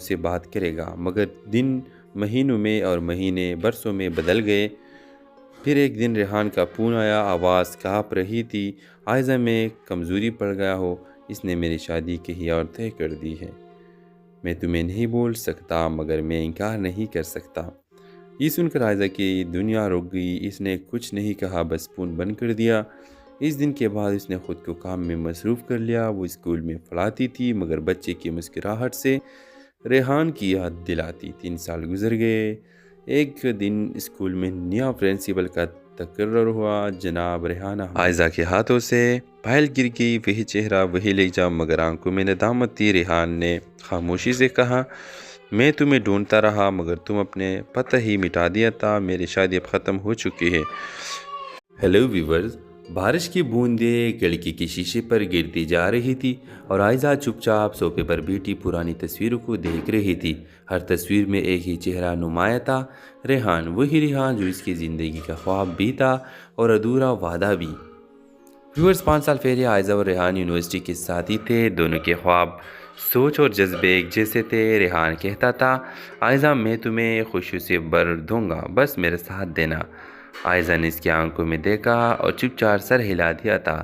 سے بات کرے گا، مگر دن مہینوں میں اور مہینے برسوں میں بدل گئے۔ پھر ایک دن ریحان کا فون آیا، آواز کانپ رہی تھی، عائزہ میں کمزوری پڑ گیا ہو، اس نے میری شادی کہیں اور طے کر دی ہے۔ میں تمہیں نہیں بول سکتا مگر میں انکار نہیں کر سکتا۔ یہ سن کر عائزہ کی دنیا رک گئی۔ اس نے کچھ نہیں کہا، بس فون بند کر دیا۔ اس دن کے بعد اس نے خود کو کام میں مصروف کر لیا۔ وہ اسکول میں پڑھاتی تھی مگر بچے کی مسکراہٹ سے ریحان کی یاد دلاتی۔ 3 سال گزر گئے۔ ایک دن اسکول میں نیا پرنسپل کا تقرر ہوا۔ جناب ریحانہ عائزہ کے ہاتھوں سے فائل گر گئی۔ وہی چہرہ، وہی لہجہ، مگر آنکھوں میں ندامت تھی۔ ریحان نے خاموشی سے کہا، میں تمہیں ڈھونڈتا رہا مگر تم اپنے پتہ ہی مٹا دیا تھا۔ میری شادی اب ختم ہو چکی ہے۔ ہیلو ویورز، بارش کی بوندیں کھڑکی کے شیشے پر گرتی جا رہی تھی اور عائزہ چپ چاپ صوفے پر بیٹھی پرانی تصویروں کو دیکھ رہی تھی۔ ہر تصویر میں ایک ہی چہرہ نمایاں تھا، ریحان، وہی ریحان جو اس کی زندگی کا خواب بھی تھا اور ادھورا وعدہ بھی۔ ویورز، 5 سال پہلے عائزہ اور ریحان یونیورسٹی کے ساتھی تھے۔ دونوں کے خواب، سوچ اور جذبے ایک جیسے تھے۔ ریحان کہتا تھا، عائزہ میں تمہیں خوشی سے بھر دوں گا، بس میرے ساتھ دینا۔ عائزہ نے اس کی آنکھوں میں دیکھا اور چپ چاپ سر ہلا دیا تھا۔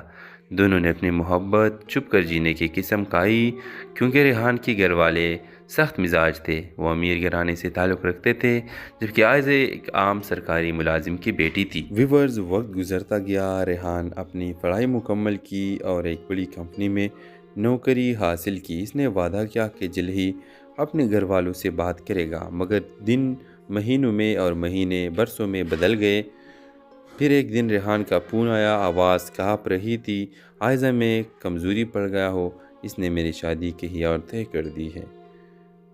دونوں نے اپنی محبت چھپ کر جینے کی قسم کھائی، کیونکہ ریحان کے گھر والے سخت مزاج تھے۔ وہ امیر گھرانے سے تعلق رکھتے تھے، جبکہ عائزہ ایک عام سرکاری ملازم کی بیٹی تھی۔ ویورز، وقت گزرتا گیا۔ ریحان اپنی پڑھائی مکمل کی اور ایک بڑی کمپنی میں نوکری حاصل کی۔ اس نے وعدہ کیا کہ جلد ہی اپنے گھر والوں سے بات کرے گا، مگر دن مہینوں میں اور مہینے برسوں میں بدل گئے۔ پھر ایک دن ریحان کا فون آیا، آواز کانپ رہی تھی، عائزہ میں کمزوری پڑ گیا ہو، اس نے میری شادی کہیں اور طے کر دی ہے۔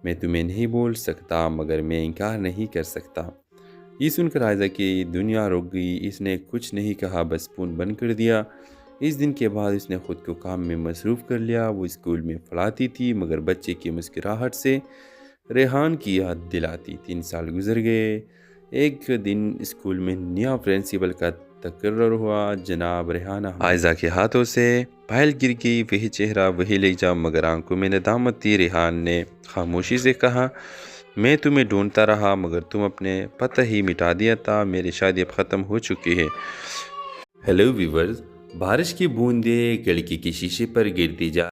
میں تمہیں نہیں بول سکتا مگر میں انکار نہیں کر سکتا۔ یہ سن کر عائزہ کی دنیا رک گئی۔ اس نے کچھ نہیں کہا، بس فون بند کر دیا۔ اس دن کے بعد اس نے خود کو کام میں مصروف کر لیا۔ وہ اسکول میں پڑھاتی تھی مگر بچے کی مسکراہٹ سے ریحان کی یاد دلاتی۔ 3 سال گزر گئے۔ ایک دن اسکول میں نیا پرنسپل کا تقرر ہوا۔ جناب ریحانہ عائزہ کے ہاتھوں سے فائل گر گئی۔ وہی چہرہ، وہی لہجہ، مگر آنکھوں میں ندامت تھی۔ ریحان نے خاموشی سے کہا، میں تمہیں ڈھونڈتا رہا مگر تم اپنے پتہ ہی مٹا دیا تھا۔ میری شادی اب ختم ہو چکی ہے۔ ہیلو ویورز، بارش کی بوندیں کھڑکی کے شیشے پر گرتی جا